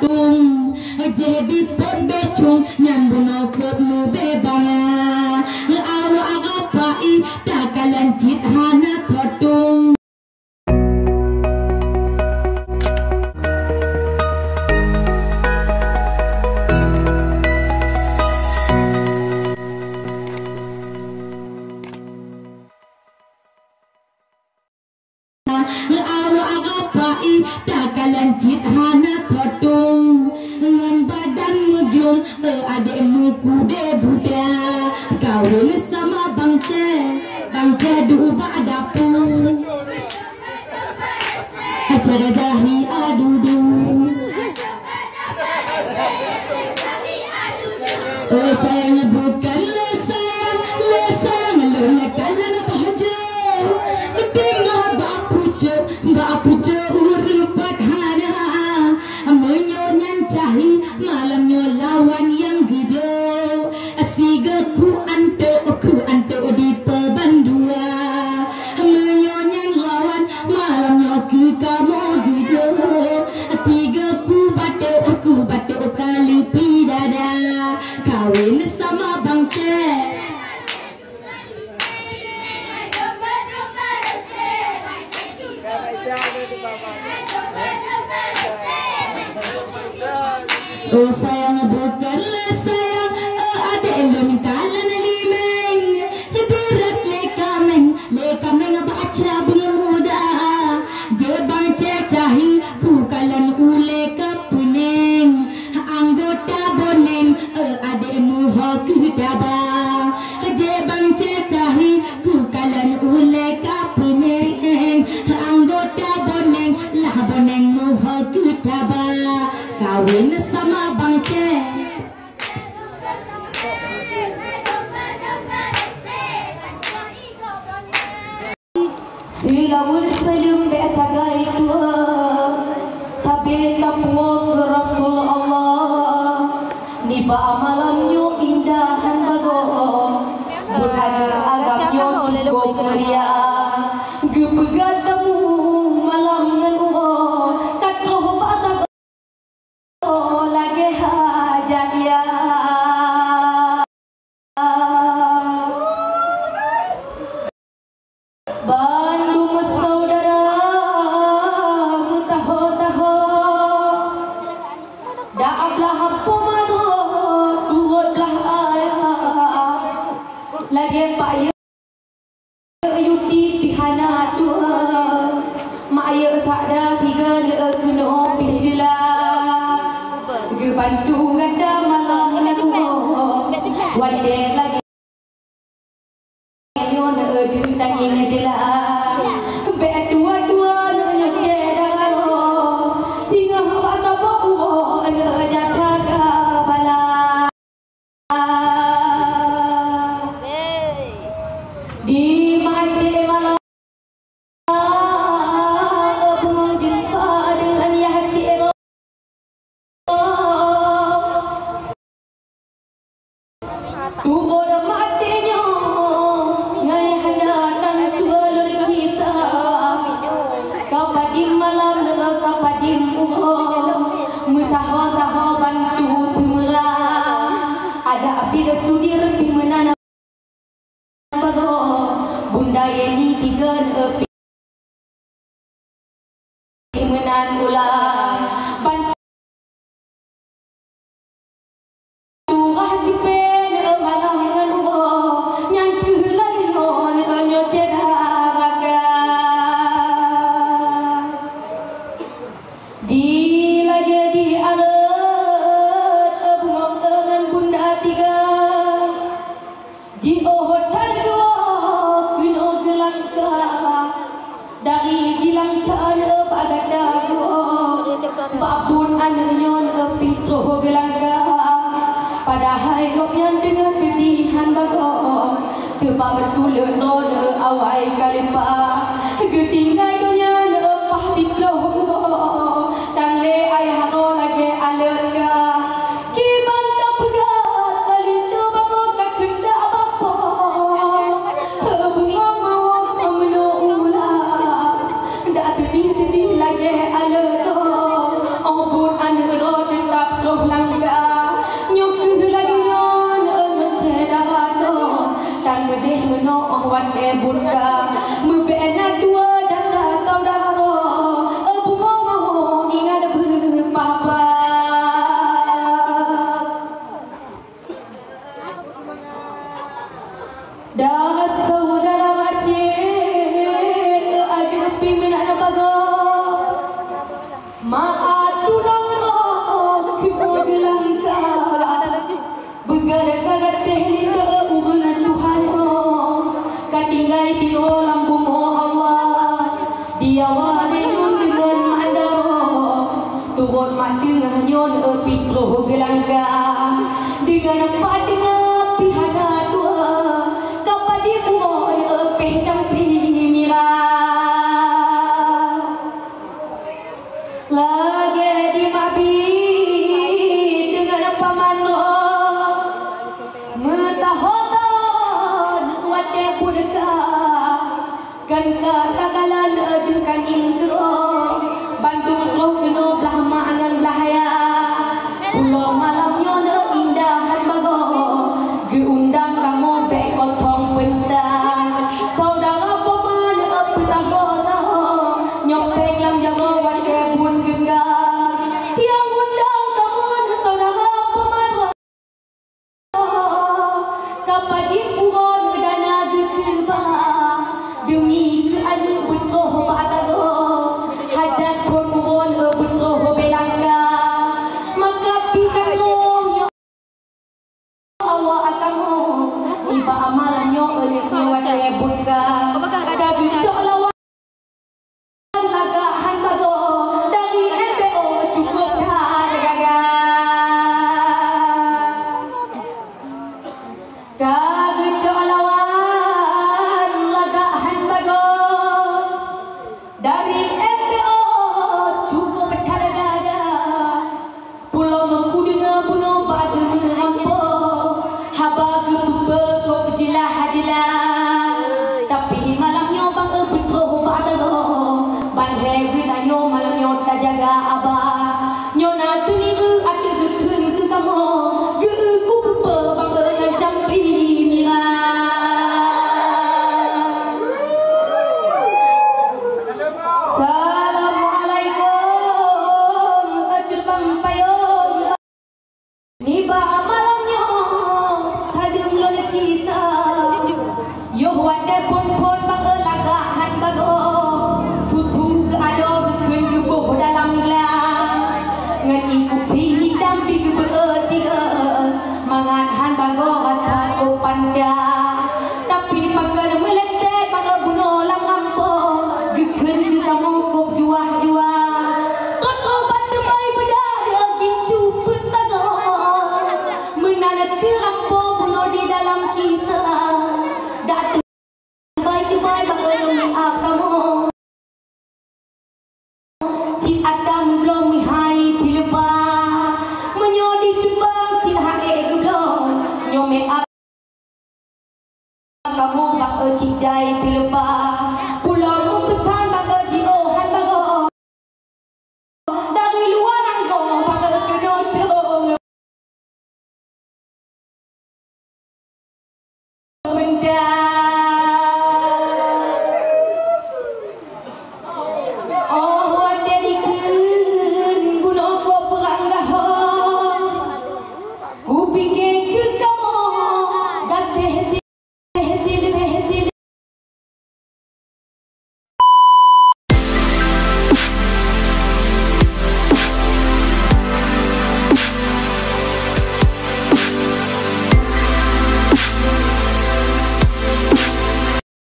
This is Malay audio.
tung jadi pon becung nyambung ke mu bebanga awa agapai takalan cit hana potung awa agapai takalan cit hana potung ngan badan mugyung adek muku de buda kawin sama bangce duba adapung acara dahi adudu sayang bukan lesang luna kalan bahaja tengah bapu je urupat hana menyonan cahi malamnya lawan yang gede asiga ku anto di pebandua menyonan lawan malamnya ku kamu gede tiga ku batu kali pidada kawin sama bangke sayang bukan sayang adek lun kalan limeng hadirat lekameng baca bunga muda je baca cahi ku kalan ule kapuneng anggota bonen adek muho kitaba je baca cahi ku kalan ule kapuneng anggota bonen lah bonen muho kitaba kawin sama bangke silawul salim be'atagai tua tabi tapuwa ke Rasul Allah niba amalam yo indahan bago bukan agam yo cukup meriah gepegat tamu malam ngan uo takroh batak lagi hajat ya Bandung saudara taho daablah apa mano tuotlah ayah lagi pak yuti pihana tua mak ya tak ada tiga le kuno bila bantu ganda malam wade lagi yo na bintang ini jelas be dua no jedaro tinggal mata bawa ada jataka bala di maje malam jumpa dengan hati Tugur matinya ngai hadatan tualur kita kapadim malam dalam kapadim mutaha bantu tumula ada api sudir di menana bago bunda ini tiga api di menan ulang bantu jupe Babun anyon pintu gelangga padahal gopyan dengan kedihan bago kepa betul no awai kalipa ketinggai donya lepah ditlo tanle ayah no lagi alerga kiban tak pegat kalindo bago tak kenda apa bunga mau menula dak tedi lagi alerga Ampun anak roda nyon pitro gelanggang dengan